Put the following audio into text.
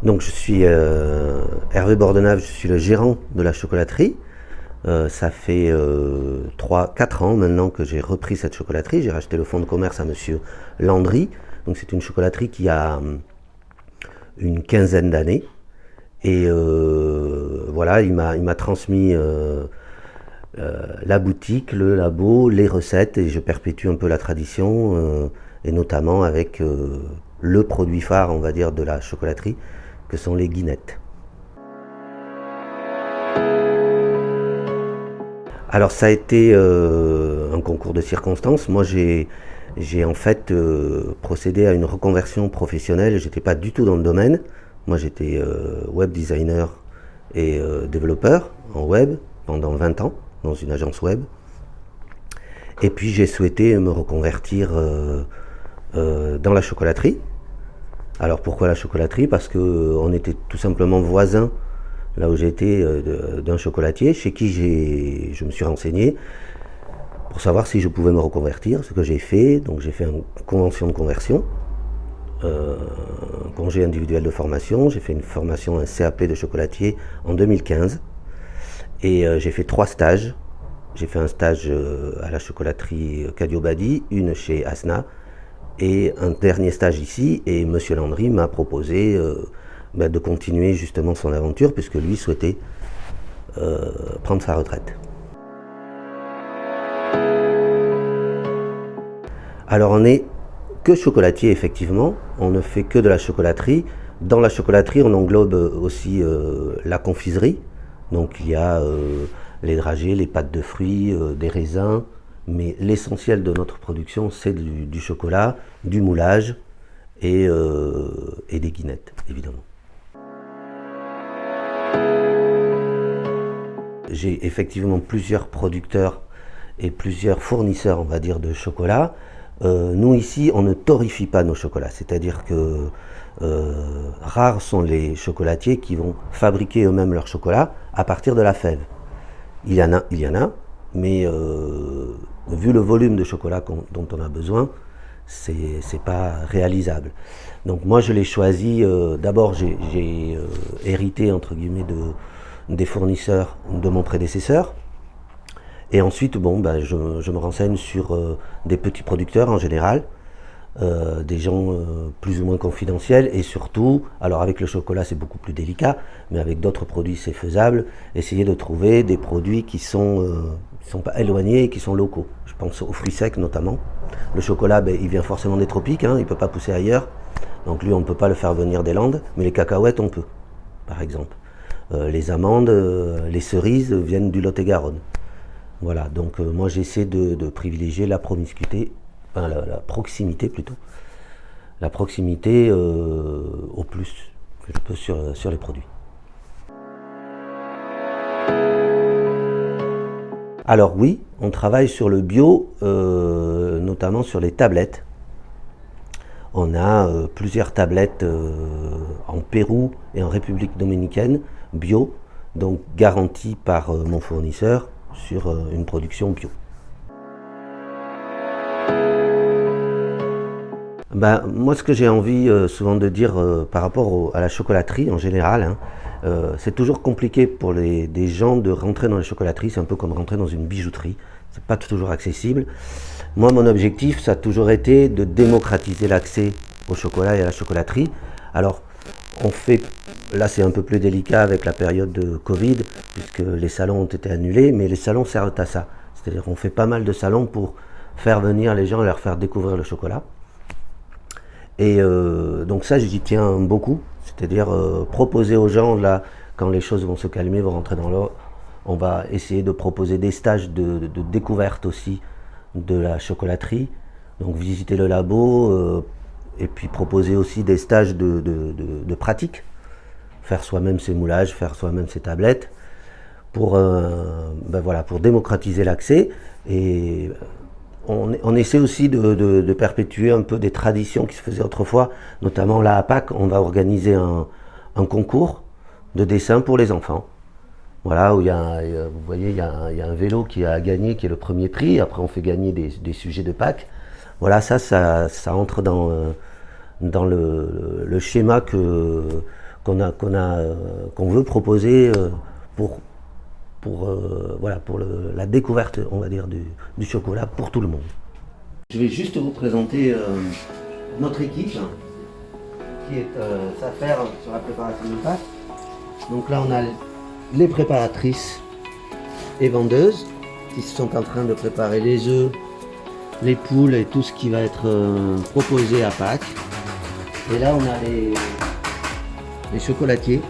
Donc je suis Hervé Bordenave, je suis le gérant de la chocolaterie. Ça fait 4 ans maintenant que j'ai repris cette chocolaterie. J'ai racheté le fonds de commerce à monsieur Landry. Donc c'est une chocolaterie qui a une quinzaine d'années. Et voilà, il m'a transmis la boutique, le labo, les recettes, et je perpétue un peu la tradition, et notamment avec le produit phare, on va dire, de la chocolaterie, que sont les guinettes. Alors ça a été un concours de circonstances. Moi j'ai en fait procédé à une reconversion professionnelle. J'étais pas du tout dans le domaine. Moi j'étais web designer et développeur en web pendant 20 ans dans une agence web. Et puis j'ai souhaité me reconvertir dans la chocolaterie. Alors pourquoi la chocolaterie? Parce qu'on était tout simplement voisins, là où j'étais, d'un chocolatier chez qui je me suis renseigné pour savoir si je pouvais me reconvertir, ce que j'ai fait. Donc j'ai fait une convention de conversion, un congé individuel de formation. J'ai fait une formation, un CAP de chocolatier en 2015, et j'ai fait 3 stages. J'ai fait un stage à la chocolaterie Cadio-Badi, une chez Asna, et un dernier stage ici, et monsieur Landry m'a proposé de continuer justement son aventure, puisque lui souhaitait prendre sa retraite. Alors on n'est que chocolatier, effectivement, on ne fait que de la chocolaterie. Dans la chocolaterie, on englobe aussi la confiserie, donc il y a les dragées, les pâtes de fruits, des raisins, mais l'essentiel de notre production, c'est du chocolat, du moulage et des guinettes, évidemment. J'ai effectivement plusieurs producteurs et plusieurs fournisseurs, on va dire, de chocolat. Nous ici, on ne torréfie pas nos chocolats, c'est-à-dire que rares sont les chocolatiers qui vont fabriquer eux-mêmes leur chocolat à partir de la fève. Il y en a, mais vu le volume de chocolat dont on a besoin, c'est pas réalisable. Donc moi je l'ai choisi, d'abord j'ai hérité entre guillemets des fournisseurs de mon prédécesseur, et ensuite je me renseigne sur des petits producteurs en général, des gens plus ou moins confidentiels, et surtout, alors avec le chocolat c'est beaucoup plus délicat, mais avec d'autres produits c'est faisable, essayer de trouver des produits qui sont pas éloignés et qui sont locaux. Je pense aux fruits secs notamment. Le chocolat, il vient forcément des tropiques, il ne peut pas pousser ailleurs, donc lui on ne peut pas le faire venir des Landes, mais les cacahuètes on peut, par exemple. Les amandes, les cerises viennent du Lot-et-Garonne. Voilà, donc moi j'essaie de privilégier la promiscuité, la proximité plutôt, la proximité au plus que je peux sur les produits. Alors oui, on travaille sur le bio, notamment sur les tablettes. On a plusieurs tablettes en Pérou et en République dominicaine, bio, donc garanties par mon fournisseur sur une production bio. Moi, ce que j'ai envie souvent de dire par rapport à la chocolaterie en général, c'est toujours compliqué pour des gens de rentrer dans la chocolaterie. C'est un peu comme rentrer dans une bijouterie, c'est pas toujours accessible. Moi, mon objectif, ça a toujours été de démocratiser l'accès au chocolat et à la chocolaterie. Alors, là c'est un peu plus délicat avec la période de Covid, puisque les salons ont été annulés, mais les salons servent à ça. C'est-à-dire qu'on fait pas mal de salons pour faire venir les gens et leur faire découvrir le chocolat. Et donc ça, j'y tiens beaucoup, c'est-à-dire proposer aux gens, là, quand les choses vont se calmer, vont rentrer dans l'ordre, on va essayer de proposer des stages de découverte aussi de la chocolaterie, donc visiter le labo, et puis proposer aussi des stages de pratique, faire soi-même ses moulages, faire soi-même ses tablettes, pour démocratiser l'accès. Et on essaie aussi de perpétuer un peu des traditions qui se faisaient autrefois, notamment là à Pâques, on va organiser un concours de dessin pour les enfants. Voilà, où vous voyez, il y a un vélo qui a gagné, qui est le premier prix. Après, on fait gagner des sujets de Pâques. Voilà, ça entre dans le schéma qu'on veut proposer pour la découverte, on va dire, du chocolat pour tout le monde. Je vais juste vous présenter notre équipe qui est s'affaire sur la préparation de pâtes. Donc là on a les préparatrices et vendeuses qui sont en train de préparer les œufs, les poules et tout ce qui va être proposé à Pâques. Et là on a les chocolatiers